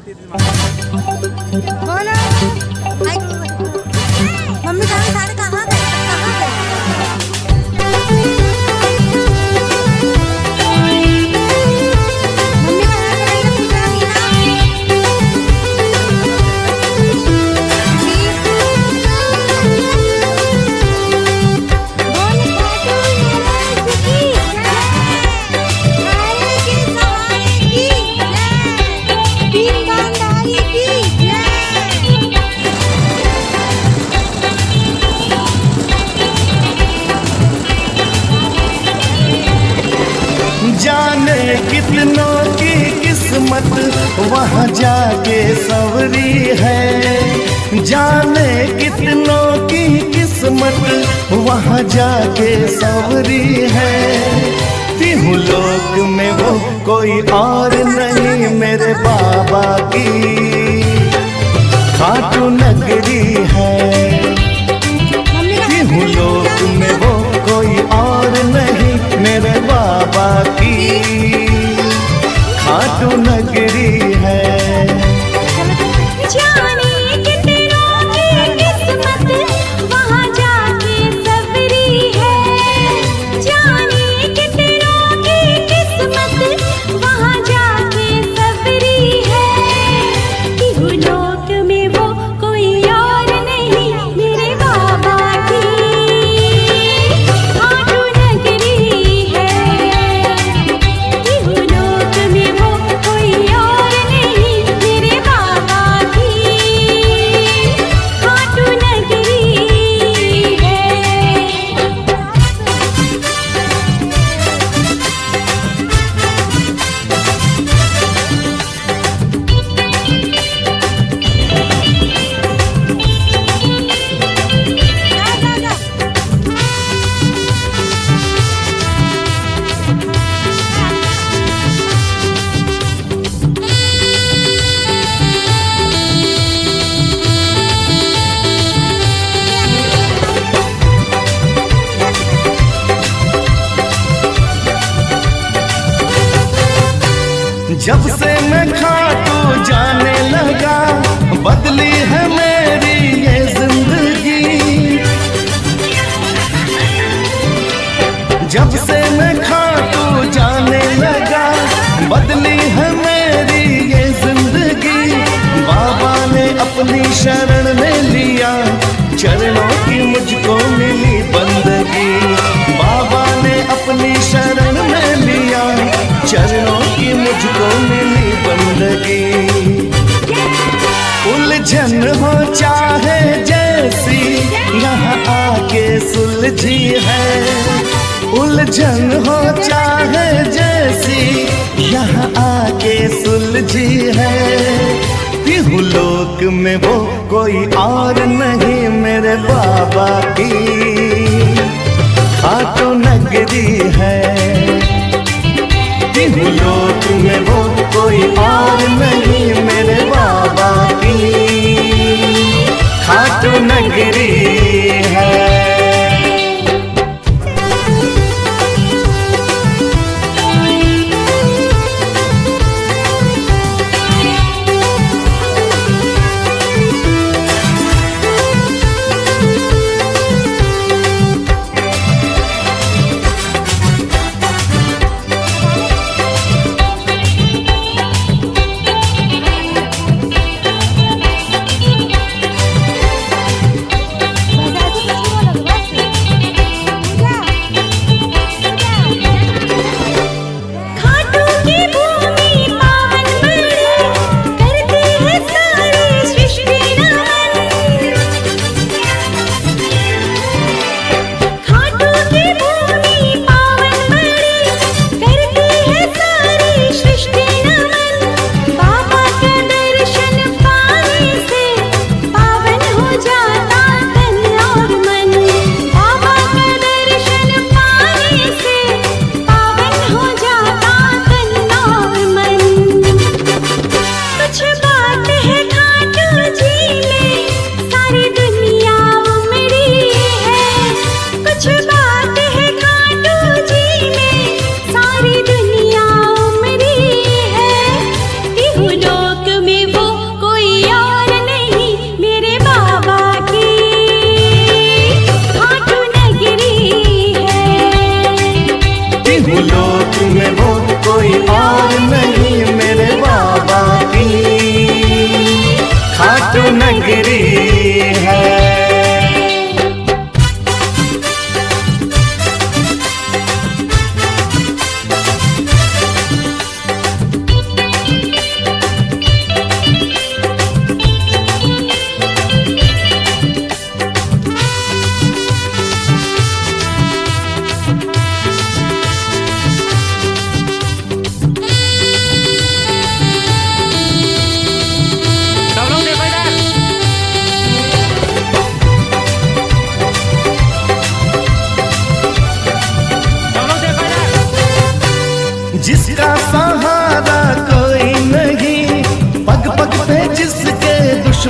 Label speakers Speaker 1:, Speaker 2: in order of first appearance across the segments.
Speaker 1: बोलो मम्मी कहाँ सारे कहाँ गए कहाँ गए मम्मी कहाँ गए पूजा की ना
Speaker 2: जाने कितनों की किस्मत वहाँ जाके सवरी है, जाने कितनों की किस्मत वहाँ जाके सवरी है। तीनों लोक में वो कोई और नहीं मेरे बाबा की खाटू नगरी है। तीनों लोक में वो कोई और नहीं मेरे बाबा की खाटू नगरी है।
Speaker 3: जाने कितनों की किस्मत वहाँ जाके सवरी है, जाने कितनों की किस्मत वहाँ जाके सवरी है। तीनों लोक में वो कोई और नहीं मेरे बाबा की खाटू नगरी है। तीनों लोक में वो कोई और नहीं मेरे बाबा की खाटू नगरी है।
Speaker 2: जब से मैं खाटू जाने लगा बदली है मेरी ये जिंदगी। जब से मैं खाटू जाने लगा बदली है मेरी ये जिंदगी। बाबा ने अपनी शरण में लिया चरणों की मुझको मिली बंदगी। बाबा ने अपनी शरण में लिया चरणों की मुझको मिली बंदगी। उलझन हो चाहे जैसी यहाँ आके सुलझी है, उलझन हो चाहे जैसी यहाँ आके सुलझी है। तीनों लोक में वो कोई और नहीं मेरे बाबा की खाटू नगरी है। तीनों लोक में वो कोई और नहीं मेरे बाबा की खाटू नगरी है।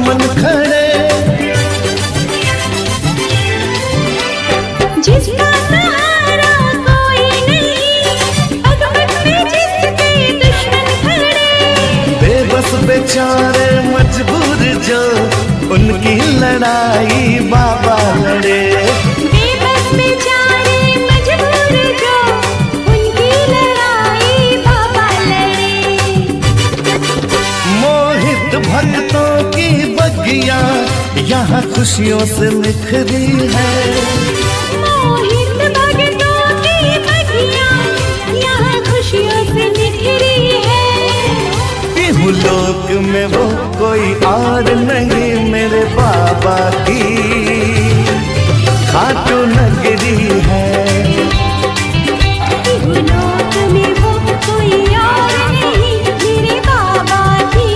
Speaker 2: दुश्मन खड़े।
Speaker 3: जिसका सहारा कोई नहीं, पग पग पे जिसके दुश्मन खड़े।
Speaker 2: बेबस बेचारे मजबूर जो, उनकी लड़ाई बाबा लड़े।
Speaker 3: बेबस बेचारे मजबूर जो, उनकी लड़ाई बाबा लड़े।
Speaker 2: मोहित भक्तों की बगिया यहाँ खुशियों से निखरी है।
Speaker 3: मोहित भक्तों की बगिया यहाँ खुशियों से निखरी है।
Speaker 2: लोक में वो कोई और नहीं मेरे बाबा की खाटू नगरी है।
Speaker 3: लोक में वो कोई और नहीं मेरे बाबा की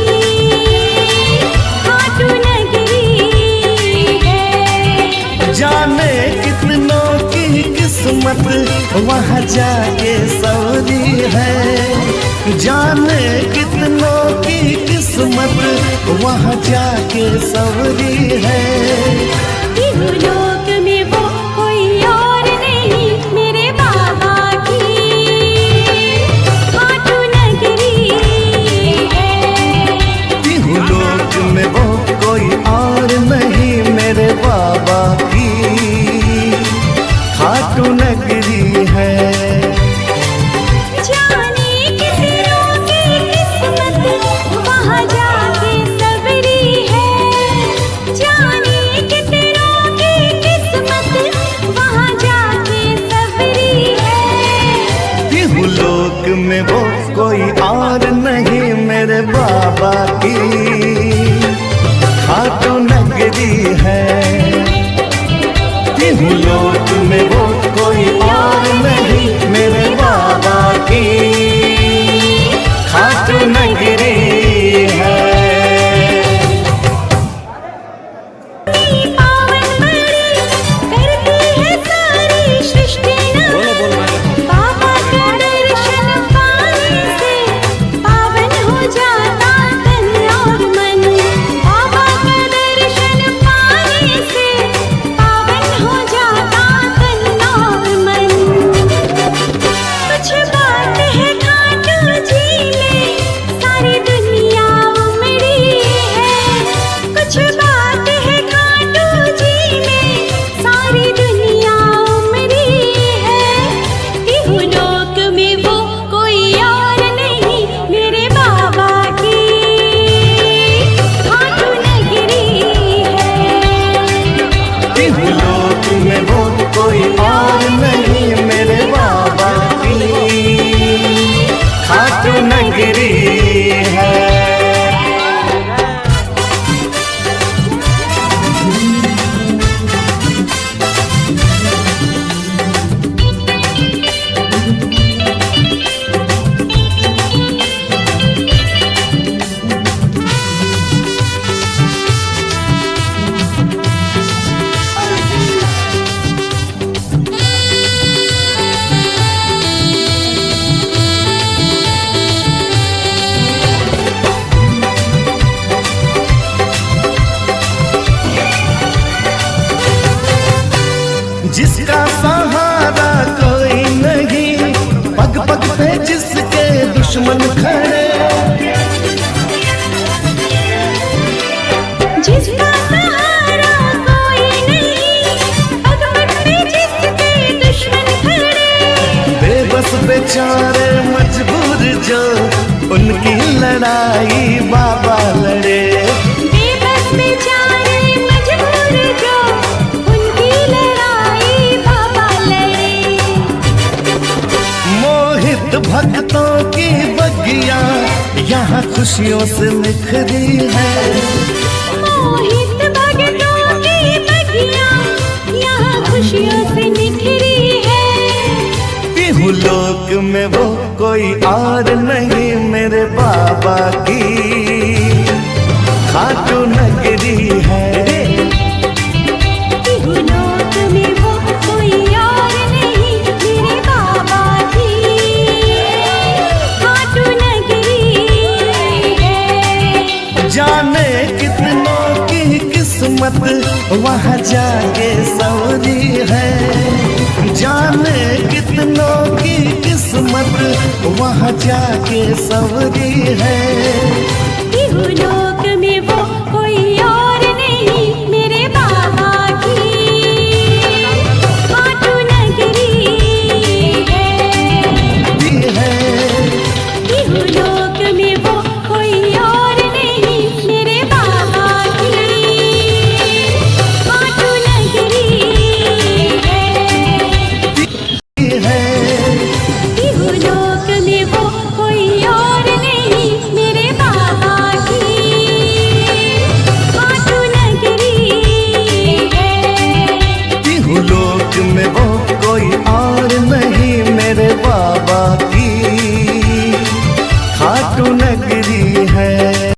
Speaker 3: खाटू नगरी है।
Speaker 2: जाने कितनों की किस्मत वहाँ जाके सवरी है। जाने कितनों की किस्मत वहाँ जाके सवरी है।
Speaker 3: लोक में वो कोई और नहीं मेरे बाबा की खाटू नगरी है।
Speaker 2: लोक में वो कोई और नहीं मेरे बाबा की खाटू नगरी है। में वो कोई और नहीं मेरे बाबा की खाटू नगरी है। लोक में वो कोई और नहीं मेरे बाबा की खाटू नगरी है। जिसका सहारा कोई नहीं, पग पग पे जिसके दुश्मन खड़े।
Speaker 3: जिसका सहारा कोई नहीं, पग पग पे जिसके दुश्मन खड़े।
Speaker 2: बेबस बेचारे मजबूर जो, उनकी लड़ाई बाबा लड़े।
Speaker 3: बेबस बेचारे मजबूर जो, उनकी लड़ाई बाबा लड़े।
Speaker 2: मोहित भक्तों की बगिया यहाँ खुशियों से निखरी है।
Speaker 3: मोहित भक्तों की बगिया यहाँ खुशियों से निखरी है।
Speaker 2: लोक में वो कोई और नहीं मेरे बाबा की खाटू नगरी है।
Speaker 3: लोक में वो कोई और नहीं मेरे बाबा की खाटू नगरी है।
Speaker 2: जाने कितनों किस्मत वहाँ जाके सवरी है। जाने कितनों की किस्मत वहाँ जाके सवरी है।